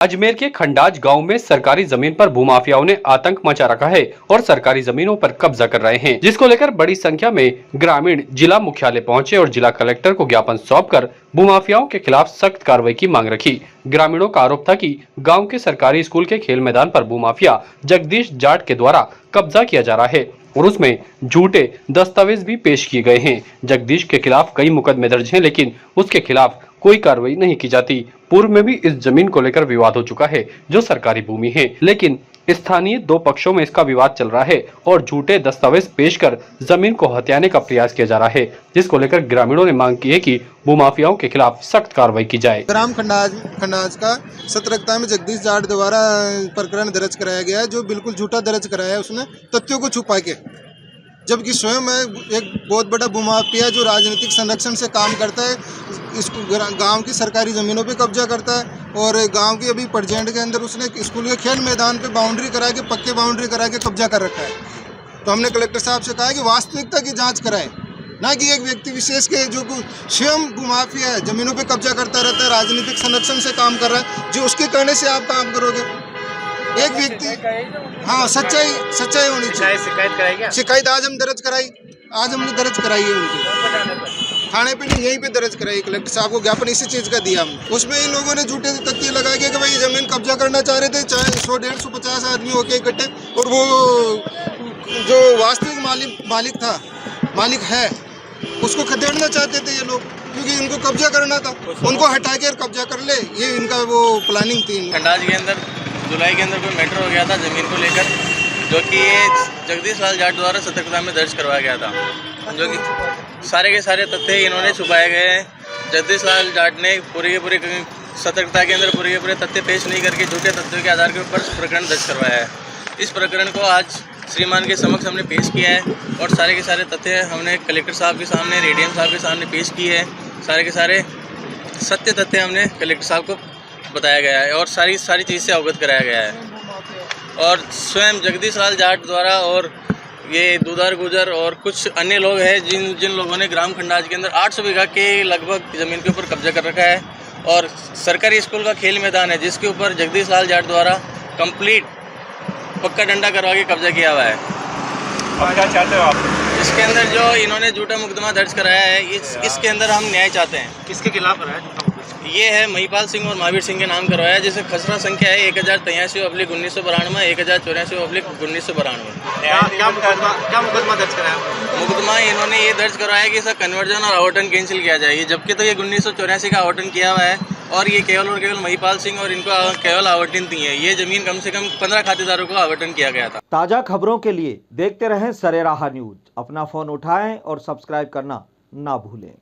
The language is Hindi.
अजमेर के खंडाज गांव में सरकारी जमीन पर भूमाफियाओं ने आतंक मचा रखा है और सरकारी जमीनों पर कब्जा कर रहे हैं, जिसको लेकर बड़ी संख्या में ग्रामीण जिला मुख्यालय पहुंचे और जिला कलेक्टर को ज्ञापन सौंपकर भूमाफियाओं के खिलाफ सख्त कार्रवाई की मांग रखी। ग्रामीणों का आरोप था कि गाँव के सरकारी स्कूल के खेल मैदान पर भूमाफिया जगदीश जाट के द्वारा कब्जा किया जा रहा है और उसमें झूठे दस्तावेज भी पेश किए गए हैं। जगदीश के खिलाफ कई मुकदमे दर्ज हैं, लेकिन उसके खिलाफ कोई कार्रवाई नहीं की जाती। पूर्व में भी इस जमीन को लेकर विवाद हो चुका है, जो सरकारी भूमि है, लेकिन स्थानीय दो पक्षों में इसका विवाद चल रहा है और झूठे दस्तावेज पेश कर जमीन को हथियाने का प्रयास किया जा रहा है, जिसको लेकर ग्रामीणों ने मांग की है कि भूमाफियाओं के खिलाफ सख्त कार्रवाई की जाए। ग्राम खंडाज का सतर्कता में जगदीश जाट द्वारा प्रकरण दर्ज कराया गया है, जो बिल्कुल झूठा दर्ज कराया है उसने तथ्यों को छुपा के, जबकि स्वयं एक बहुत बड़ा भूमाफिया जो राजनीतिक संरक्षण से काम करता है, इस गांव की सरकारी ज़मीनों पे कब्जा करता है और गांव की अभी प्रेजेंट के अंदर उसने स्कूल के खेल मैदान पे बाउंड्री करा के, पक्के बाउंड्री करा के कब्जा कर रखा है। तो हमने कलेक्टर साहब से कहा है कि वास्तविकता की जांच कराएं, ना कि एक व्यक्ति विशेष के जो स्वयं भूमाफिया है, ज़मीनों पे कब्जा करता रहता है, राजनीतिक संरक्षण से काम कर रहा है, जो उसके कहने से आप काम करोगे। एक व्यक्ति, हाँ, सच्चाई होनी चाहिए। शिकायत कराई, शिकायत आज हमने दर्ज कराई है उनकी थाने पे, नहीं यहीं पे दर्ज कराई। कलेक्टर साहब को ज्ञापन इसी चीज़ का दिया हमने। उसमें इन लोगों ने झूठे तथ्य लगा के कि भाई जमीन कब्जा करना चाह रहे थे, चाहे 100, 150, 50 आदमी होके इकट्ठे, और वो जो वास्तविक मालिक है उसको खदेड़ना चाहते थे ये लोग, क्योंकि इनको कब्जा करना था, उनको हटा के कब्जा कर ले, ये इनका वो प्लानिंग थी। खंडाज के अंदर जुलाई के अंदर कोई मैटर हो गया था ज़मीन को लेकर, जो कि ये जगदीश लाल जाट द्वारा सतर्कता में दर्ज करवाया गया था, जो कि सारे के सारे तथ्य इन्होंने छुपाए गए हैं। जगदीश लाल जाट ने पूरे सतर्कता के अंदर पूरे तथ्य पेश नहीं करके झूठे तथ्यों के आधार के ऊपर प्रकरण दर्ज करवाया है। इस प्रकरण को आज श्रीमान के समक्ष हमने पेश किया है और सारे के सारे तथ्य हमने कलेक्टर साहब के सामने, रेडियम साहब के सामने पेश किए हैं। सारे के सारे सत्य तथ्य हमने कलेक्टर साहब को बताया गया है और सारी चीज़ से अवगत कराया गया है। और स्वयं जगदीश लाल जाट द्वारा और ये दूधार गुजर और कुछ अन्य लोग हैं जिन लोगों ने ग्राम खंडाज के अंदर 800 बीघा के लगभग ज़मीन के ऊपर कब्जा कर रखा है और सरकारी स्कूल का खेल मैदान है, जिसके ऊपर जगदीश लाल जाट द्वारा कंप्लीट पक्का डंडा करवा के कब्जा किया हुआ है। अब क्या चाहते हो आप? इसके अंदर जो इन्होंने झूठा मुकदमा दर्ज कराया है, इसके अंदर हम न्याय चाहते हैं। किसके खिलाफ कराया? ये है महिपाल सिंह और महावीर सिंह के नाम करवाया है, जिसे खसरा संख्या है 1083/1992, 1084/1992। क्या मुकदमा दर्ज कराया? मुकदमा इन्होंने ये दर्ज करवाया कि इसका कन्वर्जन और आवंटन कैंसिल किया जाए, जबकि तो ये 1984 का आवंटन किया हुआ है और ये केवल और केवल महिपाल सिंह और इनको केवल आवंटन दी है। ये जमीन कम से कम 15 खातेदारों को आवंटन किया गया था। ताज़ा खबरों के लिए देखते रहें सरेराह न्यूज। अपना फ़ोन उठाएं और सब्सक्राइब करना ना भूलें।